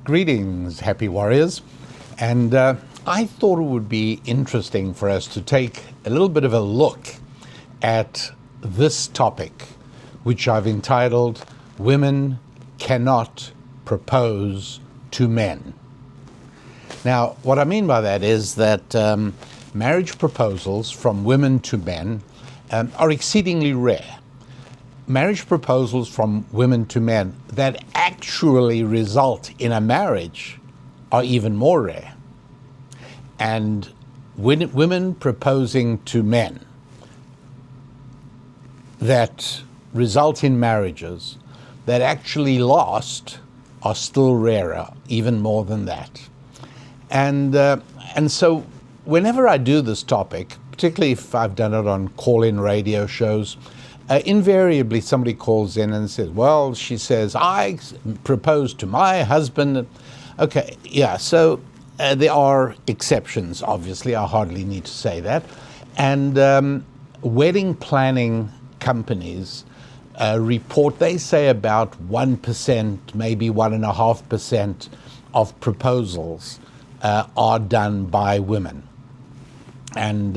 Greetings, happy warriors. And I thought it would be interesting for us to take a little bit of a look at this topic, which I've entitled, Women Cannot Propose to Men. Now, what I mean by that is that marriage proposals from women to men are exceedingly rare. Marriage proposals from women to men that actually result in a marriage are even more rare. And women proposing to men that result in marriages that actually last are still rarer, even more than that. And so whenever I do this topic, particularly if I've done it on call-in radio shows, invariably somebody calls in and says, well, she says, I proposed to my husband. Okay, yeah, so there are exceptions, obviously. I hardly need to say that. And wedding planning companies report, they say about 1%, maybe 1.5% of proposals are done by women. And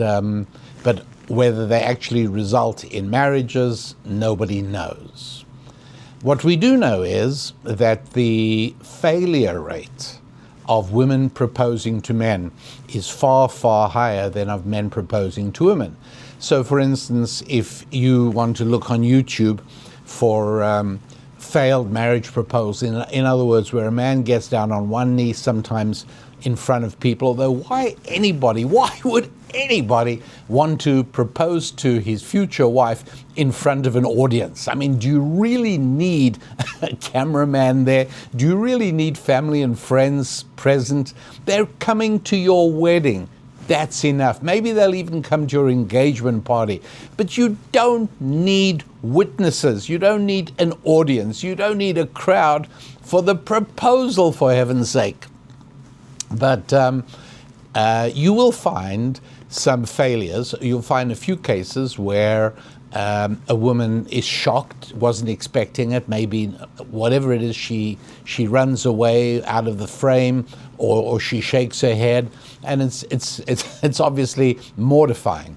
but whether they actually result in marriages, nobody knows. What we do know is that the failure rate of women proposing to men is far, far higher than of men proposing to women. So, for instance, if you want to look on YouTube for failed marriage proposals, in other words, where a man gets down on one knee, sometimes in front of people, although why would anybody want to propose to his future wife in front of an audience? I mean, do you really need a cameraman there? Do you really need family and friends present? They're coming to your wedding. That's enough. Maybe they'll even come to your engagement party. But you don't need witnesses. You don't need an audience. You don't need a crowd for the proposal, for heaven's sake. But you will find some failures. You'll find a few cases where a woman is shocked, wasn't expecting it, maybe whatever it is, she runs away out of the frame, or she shakes her head, and it's obviously mortifying.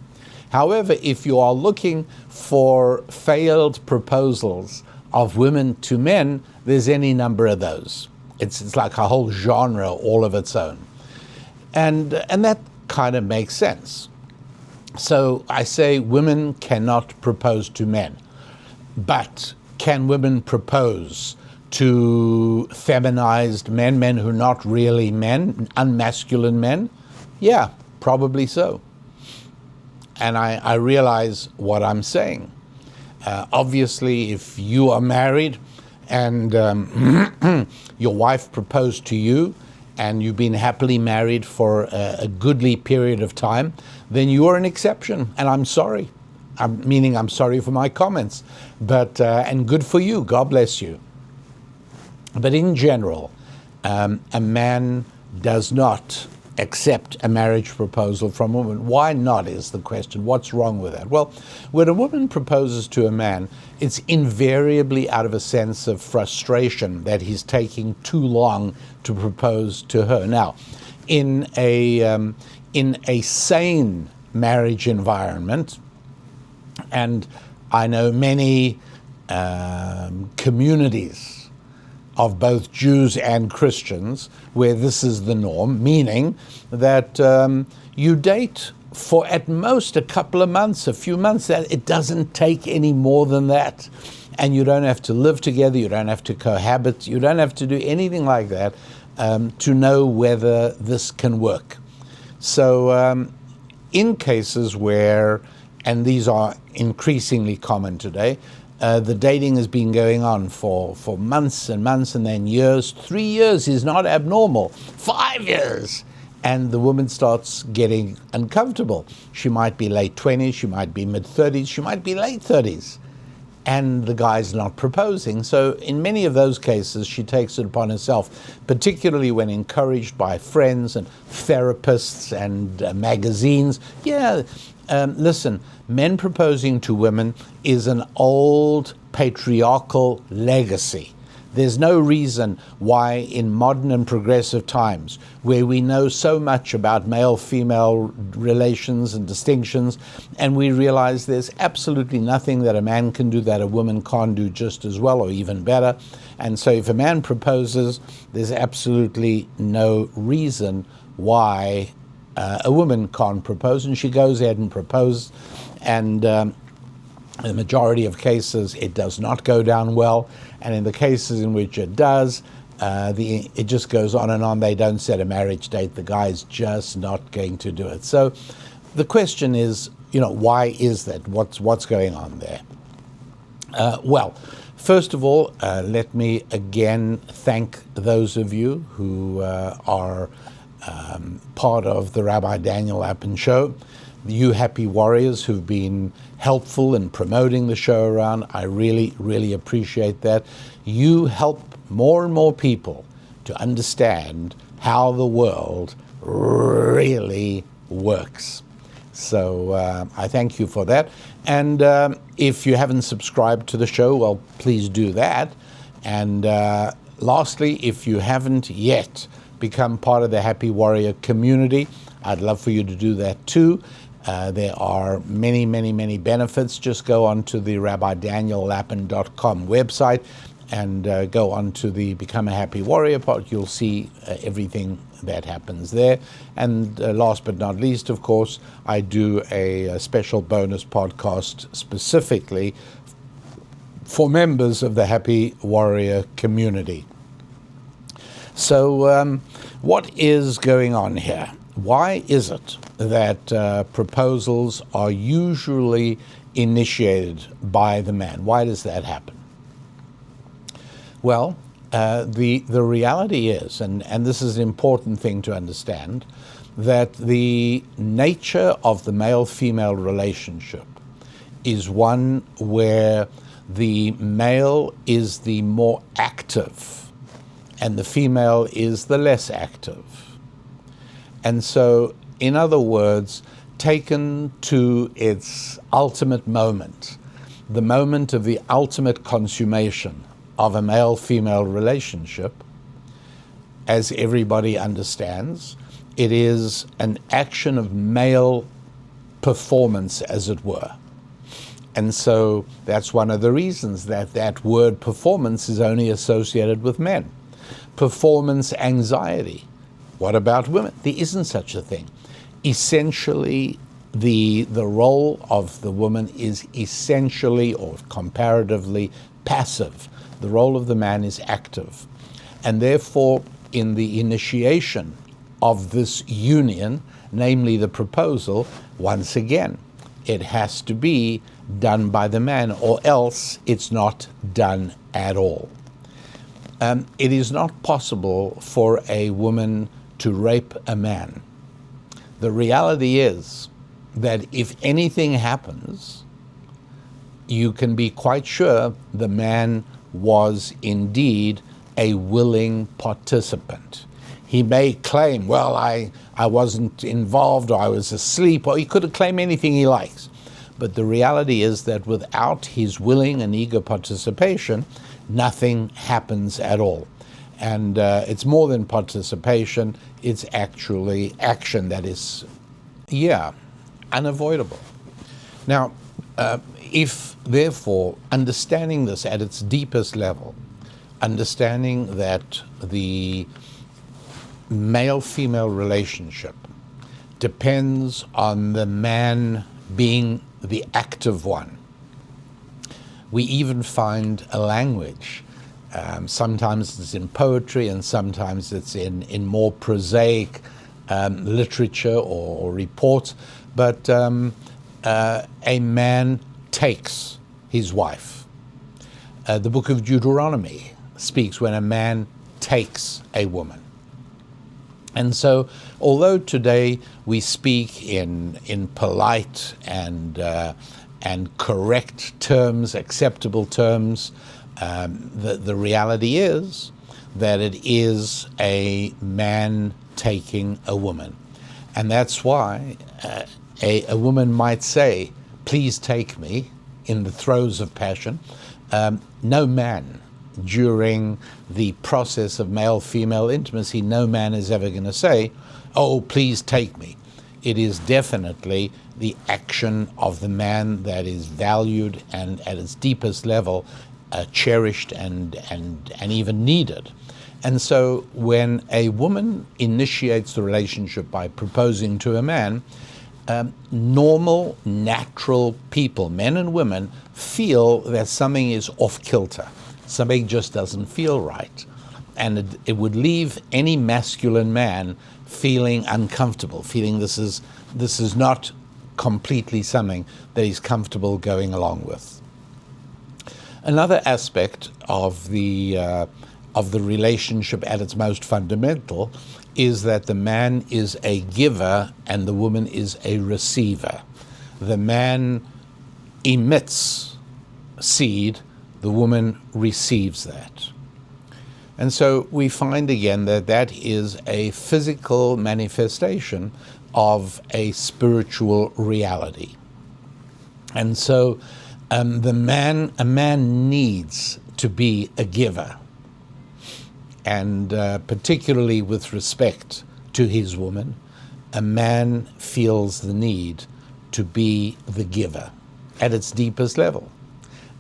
However, if you are looking for failed proposals of women to men, there's any number of those. It's like a whole genre all of its own. And that kind of makes sense. So I say women cannot propose to men, but can women propose to feminized men who are not really men, unmasculine men? Yeah, probably so. And I realize what I'm saying. Obviously, if you are married and your wife proposed to you, and you've been happily married for a goodly period of time, then you are an exception, and I'm sorry. I'm sorry for my comments, but and good for you, God bless you. But in general, a man does not accept a marriage proposal from a woman. Why not is the question. What's wrong with that? Well, when a woman proposes to a man, it's invariably out of a sense of frustration that he's taking too long to propose to her. Now, in a sane marriage environment, and I know many communities of both Jews and Christians where this is the norm, meaning that you date for at most a couple of months, a few months. That it doesn't take any more than that. And you don't have to live together, you don't have to cohabit, you don't have to do anything like that to know whether this can work. So in cases where, and these are increasingly common today, the dating has been going on for months and months and then years. 3 years is not abnormal. 5 years. And the woman starts getting uncomfortable. She might be late 20s, she might be mid-30s, she might be late 30s. And the guy's not proposing. So in many of those cases, she takes it upon herself, particularly when encouraged by friends and therapists and magazines. Yeah, listen, men proposing to women is an old patriarchal legacy There's no reason why in modern and progressive times, where we know so much about male-female relations and distinctions, and we realize there's absolutely nothing that a man can do that a woman can't do just as well or even better. And so if a man proposes, there's absolutely no reason why a woman can't propose, and she goes ahead and proposes, and in the majority of cases it does not go down well, and in the cases in which it does, it just goes on and on. They don't set a marriage date. The guy's just not going to do it. So the question is, why is that? What's going on there? Well, first of all, let me again thank those of you who are part of the Rabbi Daniel Lapin show. You happy warriors who've been helpful in promoting the show around. I really, really appreciate that. You help more and more people to understand how the world really works. So I thank you for that. And if you haven't subscribed to the show, well, please do that. And lastly, if you haven't yet become part of the Happy Warrior community, I'd love for you to do that too. There are many, many, many benefits. Just go on to the RabbiDanielLapin.com website and go on to the Become a Happy Warrior part. You'll see everything that happens there. And last but not least, of course, I do a special bonus podcast specifically for members of the Happy Warrior community. So what is going on here? Why is it that proposals are usually initiated by the man? Why does that happen? Well, the reality is, and this is an important thing to understand, that the nature of the male-female relationship is one where the male is the more active and the female is the less active. And so, in other words, taken to its ultimate moment, the moment of the ultimate consummation of a male-female relationship, as everybody understands, it is an action of male performance, as it were. And so that's one of the reasons that that word performance is only associated with men. Performance anxiety. What about women? There isn't such a thing. Essentially, the role of the woman is essentially or comparatively passive. The role of the man is active. And therefore, in the initiation of this union, namely the proposal, once again, it has to be done by the man, or else it's not done at all. It is not possible for a woman to rape a man. The reality is that if anything happens, you can be quite sure the man was indeed a willing participant. He may claim, well, I wasn't involved, or I was asleep, or he could claim anything he likes. But the reality is that without his willing and eager participation, nothing happens at all. And it's more than participation, it's actually action that is, unavoidable. Now, if, therefore, understanding this at its deepest level, understanding that the male-female relationship depends on the man being the active one. We even find a language. Sometimes it's in poetry and sometimes it's in more prosaic literature or reports. But a man takes his wife. The book of Deuteronomy speaks when a man takes a woman. And so, although today we speak in polite and correct terms, acceptable terms, the reality is that it is a man taking a woman. And that's why a woman might say, "Please take me," in the throes of passion. No man during the process of male-female intimacy, no man is ever going to say, "Oh, please take me." It is definitely the action of the man that is valued and at its deepest level cherished and even needed. And so when a woman initiates the relationship by proposing to a man, normal, natural people, men and women, feel that something is off kilter. Something just doesn't feel right. And it would leave any masculine man feeling uncomfortable, feeling this is not completely something that he's comfortable going along with. Another aspect of the relationship at its most fundamental is that the man is a giver and the woman is a receiver. The man emits seed, the woman receives that. And so we find again that that is a physical manifestation of a spiritual reality. And so a man needs to be a giver, and particularly with respect to his woman, a man feels the need to be the giver at its deepest level.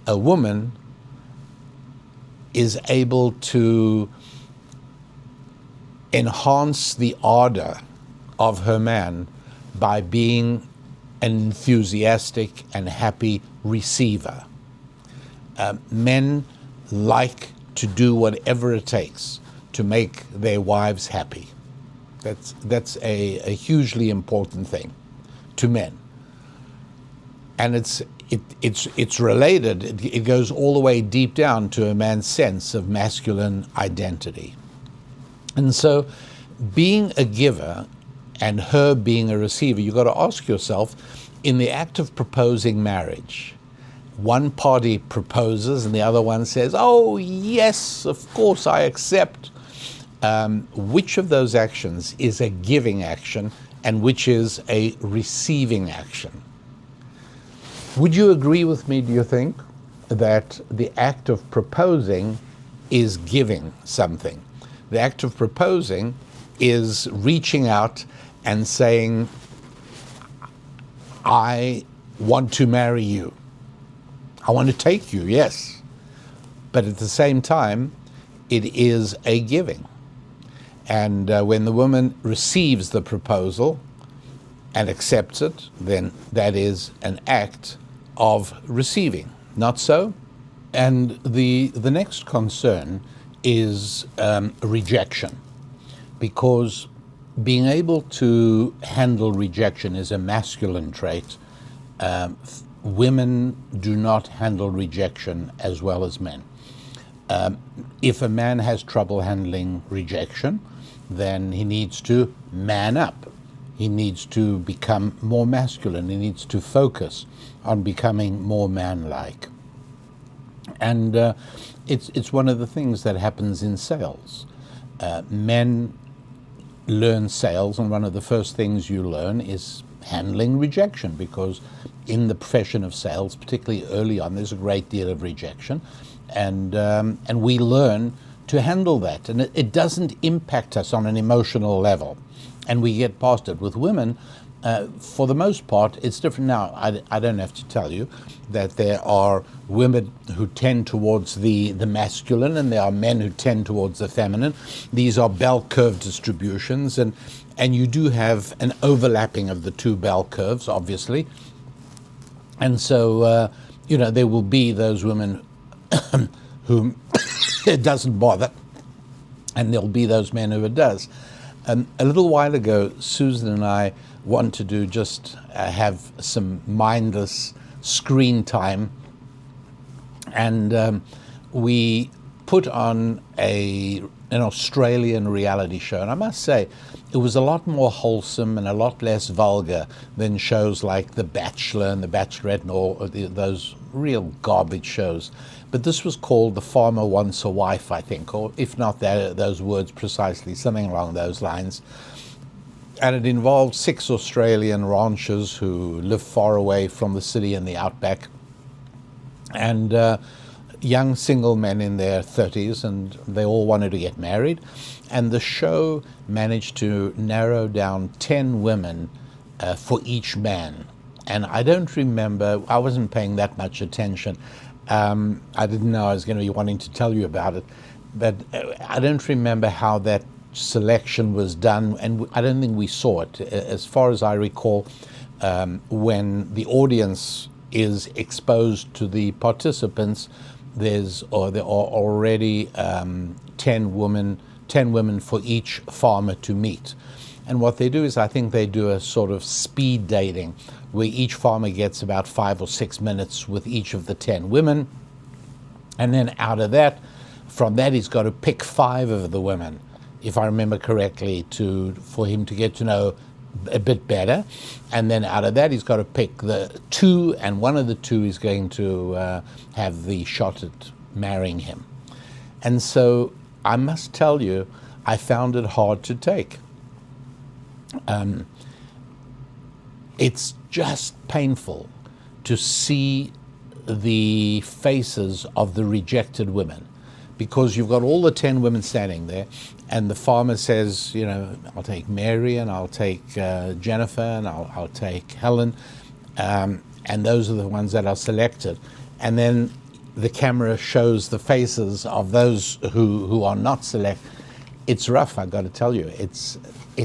A woman is able to enhance the ardor of her man by being an enthusiastic and happy receiver. Men like to do whatever it takes to make their wives happy. That's a hugely important thing to men. And it's related, it goes all the way deep down to a man's sense of masculine identity. And so being a giver and her being a receiver, you've got to ask yourself, in the act of proposing marriage, one party proposes and the other one says, "Oh, yes, of course, I accept." Which of those actions is a giving action and which is a receiving action? Would you agree with me, do you think, that the act of proposing is giving something? The act of proposing is reaching out and saying, "I want to marry you. I want to take you," yes. But at the same time, it is a giving. And when the woman receives the proposal and accepts it, then that is an act of receiving. Not so? And the next concern is rejection, because being able to handle rejection is a masculine trait. Women do not handle rejection as well as men. If a man has trouble handling rejection, then he needs to man up. He needs to become more masculine. He needs to focus on becoming more man-like. And it's one of the things that happens in sales. Men learn sales, and one of the first things you learn is handling rejection, because in the profession of sales, particularly early on, there's a great deal of rejection, and we learn to handle that, and it doesn't impact us on an emotional level, and we get past it. With women, for the most part, it's different. Now, I don't have to tell you that there are women who tend towards the masculine, and there are men who tend towards the feminine. These are bell curve distributions, and you do have an overlapping of the two bell curves, obviously. And so, there will be those women whom it doesn't bother, and there'll be those men who it does. A little while ago, Susan and I wanted to just have some mindless screen time, and we put on an Australian reality show, and I must say it was a lot more wholesome and a lot less vulgar than shows like The Bachelor and The Bachelorette and all those real garbage shows. But this was called The Farmer Wants a Wife, I think, or if not those words precisely, something along those lines. And it involved 6 Australian ranchers who live far away from the city in the outback. And young single men in their 30s, and they all wanted to get married. And the show managed to narrow down 10 women for each man. And I don't remember, I wasn't paying that much attention. I didn't know I was going to be wanting to tell you about it, but I don't remember how that selection was done, and I don't think we saw it. As far as I recall, when the audience is exposed to the participants, there are already 10 women for each farmer to meet. And what they do is, I think they do a sort of speed dating, where each farmer gets about 5 or 6 minutes with each of the 10 women. And then out of that, from that, he's got to pick 5 of the women, if I remember correctly, for him to get to know a bit better. And then out of that, he's got to pick the 2, and one of the 2 is going to have the shot at marrying him. And so I must tell you, I found it hard to take. It's just painful to see the faces of the rejected women, because you've got all the 10 women standing there, and the farmer says, you know, I'll take Mary, and I'll take Jennifer, and I'll take Helen, and those are the ones that are selected. And then the camera shows the faces of those who are not selected. It's rough, I've got to tell you. It's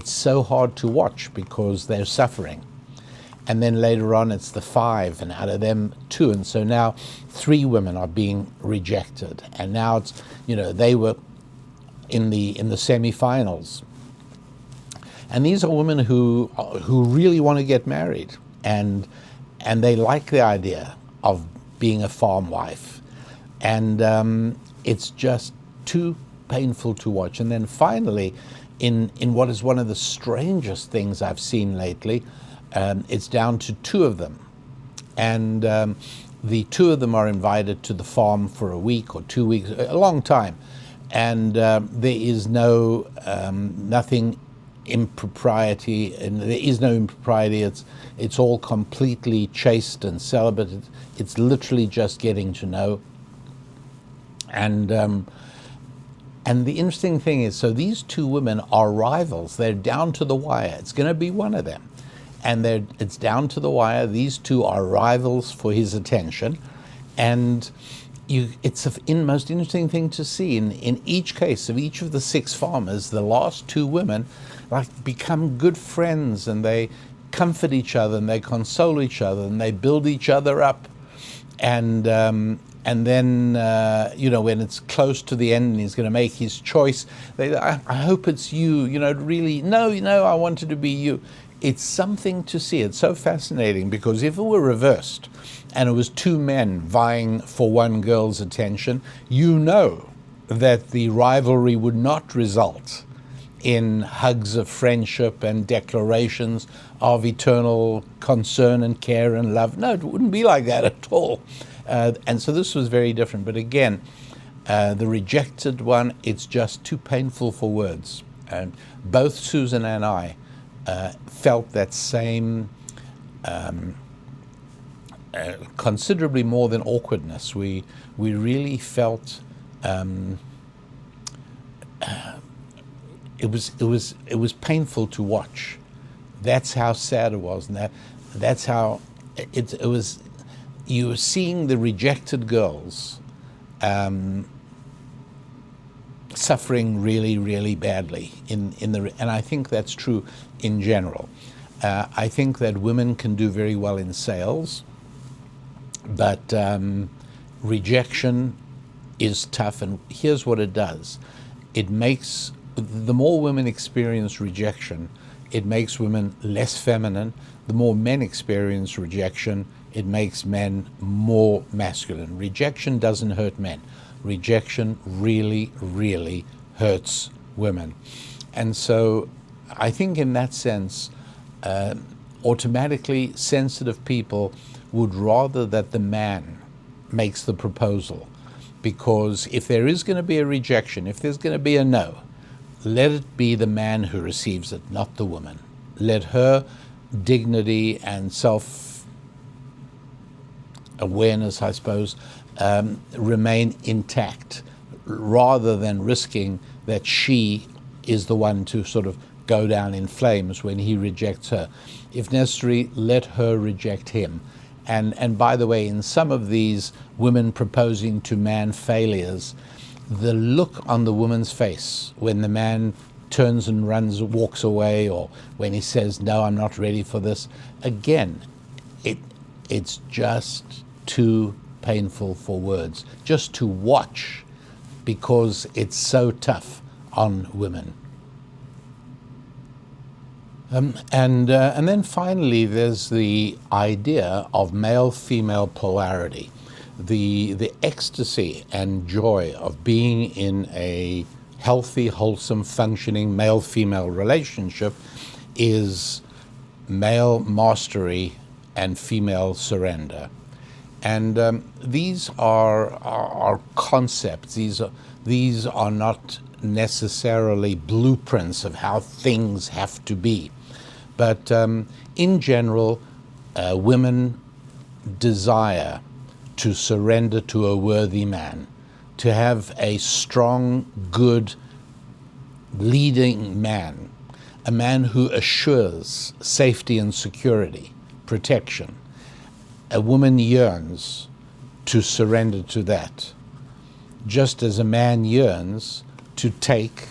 so hard to watch because they're suffering. And then later on, it's the 5, and out of them 2, and so now 3 women are being rejected. And now it's, you know, they were in the semifinals, and these are women who really want to get married, and they like the idea of being a farm wife, and it's just too painful to watch. And then finally, in what is one of the strangest things I've seen lately, it's down to 2 of them, and the 2 of them are invited to the farm for a week or 2 weeks, a long time, and there is nothing impropriety, and there is no impropriety. It's all completely chaste and celibate. It's literally just getting to know. And the interesting thing is, so these 2 women are rivals. They're down to the wire. It's going to be one of them. And it's down to the wire. These 2 are rivals for his attention. And it's the most interesting thing to see. In each case of each of the 6 farmers, the last 2 women become good friends, and they comfort each other, and they console each other, and they build each other up. And then, when it's close to the end and he's going to make his choice, I hope it's you, really, no, I wanted to be you. It's something to see. It's so fascinating, because if it were reversed and it was 2 men vying for one girl's attention, that the rivalry would not result in hugs of friendship and declarations of eternal concern and care and love. No, it wouldn't be like that at all. And so this was very different. But again, the rejected one, it's just too painful for words. Both Susan and I felt that same, considerably more than awkwardness. We really felt it was painful to watch. That's how sad it was, and that's how it was. You were seeing the rejected girls suffering really, really badly and I think that's true in general. I think that women can do very well in sales, but rejection is tough, and here's what it does. The more women experience rejection, it makes women less feminine. The more men experience rejection, it makes men more masculine. Rejection doesn't hurt men. Rejection really, really hurts women. And so I think in that sense, automatically sensitive people would rather that the man makes the proposal, because if there is going to be a rejection, if there's going to be a no, let it be the man who receives it, not the woman. Let her dignity and self-awareness, I suppose, remain intact, rather than risking that she is the one to sort of go down in flames when he rejects her. If necessary, let her reject him. And by the way, in some of these women proposing to man failures, the look on the woman's face when the man turns and runs, walks away, or when he says, no, I'm not ready for this, again, it's just too painful for words, just to watch, because it's so tough on women. And then finally, there's the idea of male-female polarity. The ecstasy and joy of being in a healthy, wholesome, functioning male-female relationship is male mastery and female surrender. And these are concepts. These are not necessarily blueprints of how things have to be. But in general, women desire to surrender to a worthy man, to have a strong, good, leading man, a man who assures safety and security, protection. A woman yearns to surrender to that, just as a man yearns to take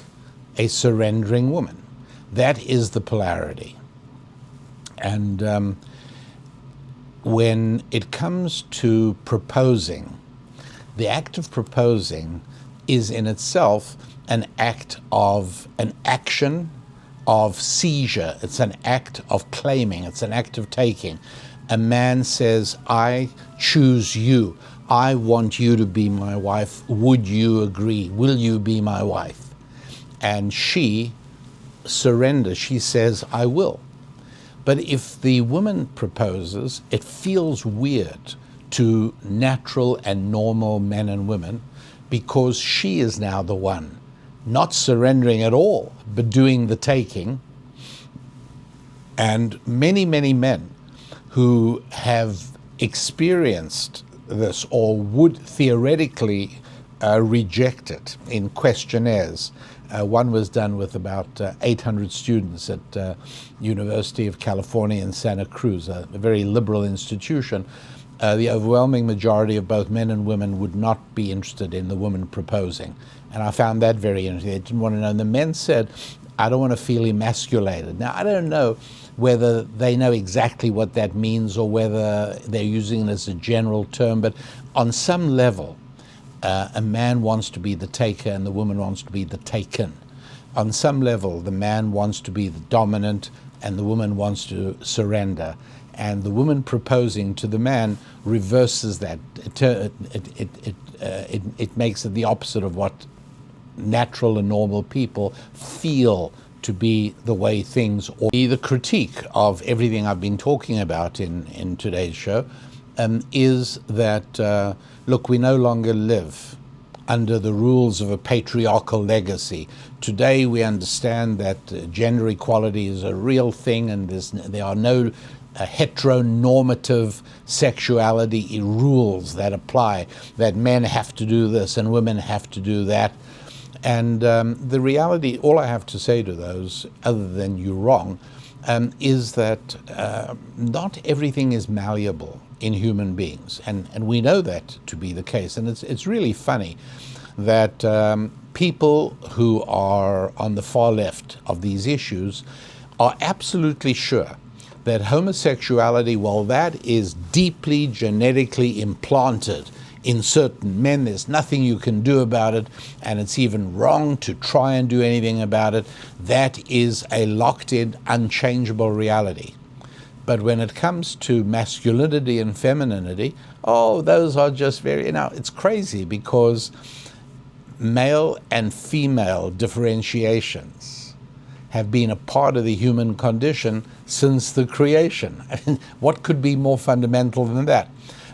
a surrendering woman. That is the polarity. And when it comes to proposing, the act of proposing is in itself an act of an action of seizure. It's an act of claiming. It's an act of taking. A man says, I choose you. I want you to be my wife. Would you agree? Will you be my wife? And she surrenders. She says, I will. But if the woman proposes, it feels weird to natural and normal men and women, because she is now the one, not surrendering at all, but doing the taking. And many, many men who have experienced this or would theoretically reject it in questionnaires. One was done with about 800 students at University of California in Santa Cruz, a very liberal institution. The overwhelming majority of both men and women would not be interested in the woman proposing. And I found that very interesting. They didn't want to know. And the men said, I don't want to feel emasculated. Now, I don't know whether they know exactly what that means or whether they're using it as a general term, but on some level, a man wants to be the taker and the woman wants to be the taken. On some level, the man wants to be the dominant and the woman wants to surrender. And the woman proposing to the man reverses that. It makes it the opposite of what natural and normal people feel to be the way things ought. The critique of everything I've been talking about in today's show is that, look, we no longer live under the rules of a patriarchal legacy. Today we understand that gender equality is a real thing, and there are no heteronormative sexuality rules that apply, that men have to do this and women have to do that. And the reality, all I have to say to those, other than you're wrong, is that not everything is malleable in human beings. And we know that to be the case. And it's really funny that people who are on the far left of these issues are absolutely sure that homosexuality, well, that is deeply genetically implanted in certain men. There's nothing you can do about it, and it's even wrong to try and do anything about it. That is a locked-in, unchangeable reality. But when it comes to masculinity and femininity, oh, those are just very, it's crazy, because male and female differentiations have been a part of the human condition since the creation. What could be more fundamental than that?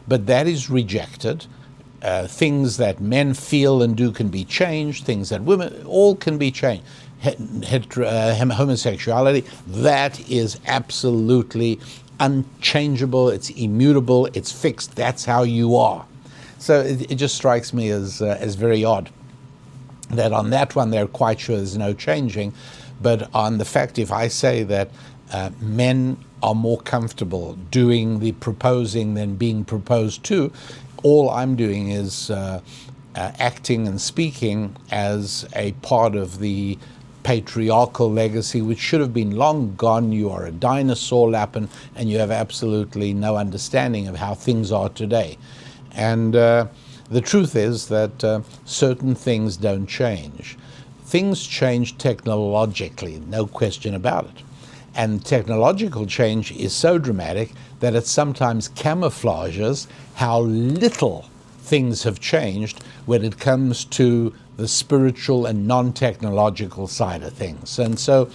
But that is rejected. Things that men feel and do can be changed. Things that women, all can be changed. Homosexuality, that is absolutely unchangeable. It's immutable. It's fixed. That's how you are. So it just strikes me as very odd that on that one they're quite sure there's no changing, but on the fact, if I say that men are more comfortable doing the proposing than being proposed to, all I'm doing is acting and speaking as a part of the patriarchal legacy, which should have been long gone. You are a dinosaur, Lapin, and you have absolutely no understanding of how things are today. And the truth is that certain things don't change. Things change technologically, no question about it. And technological change is so dramatic that it sometimes camouflages how little things have changed when it comes to the spiritual and non-technological side of things. And so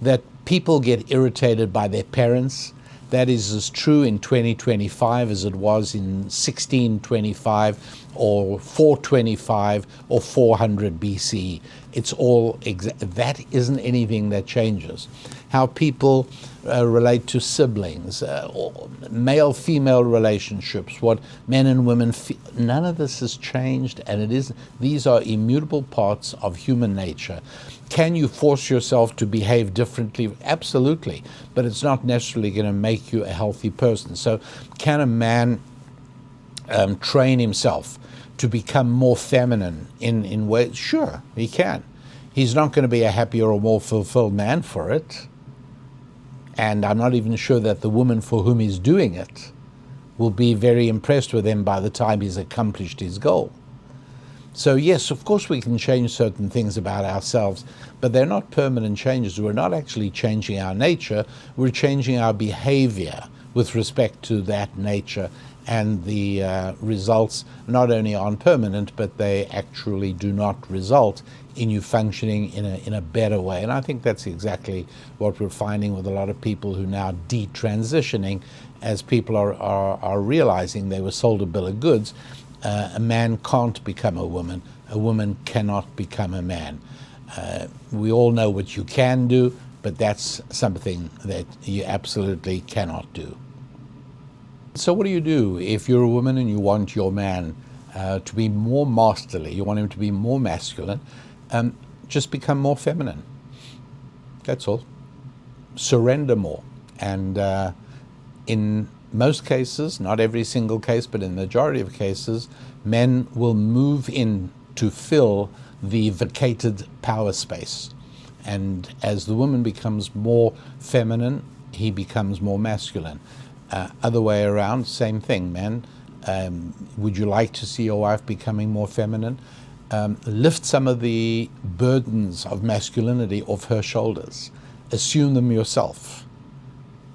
that people get irritated by their parents, that is as true in 2025 as it was in 1625 or 425 or 400 BC. It's all that isn't anything that changes. How people relate to siblings, or male-female relationships, what men and women feel, none of this has changed, and these are immutable parts of human nature. Can you force yourself to behave differently? Absolutely, but it's not necessarily going to make you a healthy person. So can a man train himself to become more feminine in ways? Sure, he can. He's not going to be a happier or more fulfilled man for it. And I'm not even sure that the woman for whom he's doing it will be very impressed with him by the time he's accomplished his goal. So yes, of course we can change certain things about ourselves, but they're not permanent changes. We're not actually changing our nature, we're changing our behavior with respect to that nature, and the results not only aren't permanent, but they actually do not result in you functioning in a better way. And I think that's exactly what we're finding with a lot of people who now detransitioning, as people are realizing they were sold a bill of goods. A man can't become a woman cannot become a man. We all know what you can do, but that's something that you absolutely cannot do. So what do you do if you're a woman and you want your man to be more masterly, you want him to be more masculine? Just become more feminine. That's all. Surrender more. And in most cases, not every single case, but in the majority of cases, men will move in to fill the vacated power space. And as the woman becomes more feminine, he becomes more masculine. Other way around, same thing, man. Would you like to see your wife becoming more feminine? Lift some of the burdens of masculinity off her shoulders. Assume them yourself.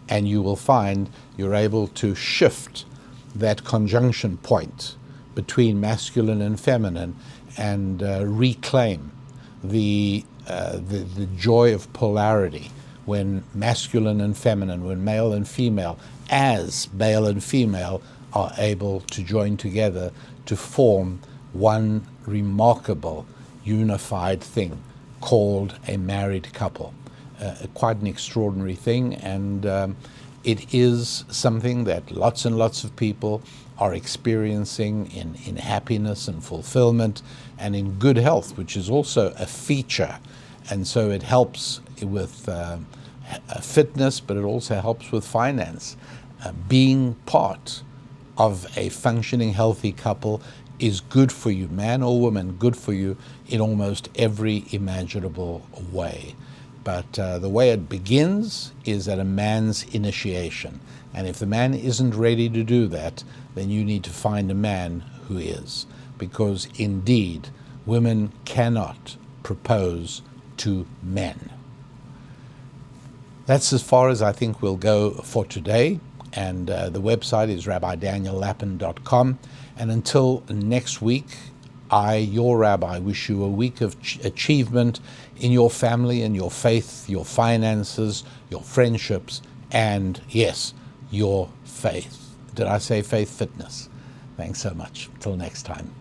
And you will find you're able to shift that conjunction point between masculine and feminine and reclaim the joy of polarity, when masculine and feminine, when male and female, as male and female, are able to join together to form one remarkable unified thing called a married couple. Quite an extraordinary thing, and it is something that lots and lots of people are experiencing in happiness and fulfillment and in good health, which is also a feature. And so it helps with fitness, but it also helps with finance. Being part of a functioning, healthy couple is good for you, man or woman, good for you in almost every imaginable way. But the way it begins is at a man's initiation. And if the man isn't ready to do that, then you need to find a man who is. Because indeed, women cannot propose to men. That's as far as I think we'll go for today. And the website is rabbidaniellapin.com. And until next week, I, your rabbi, wish you a week of achievement in your family and your faith, your finances, your friendships, and yes, your faith. Did I say faith fitness? Thanks so much. Till next time.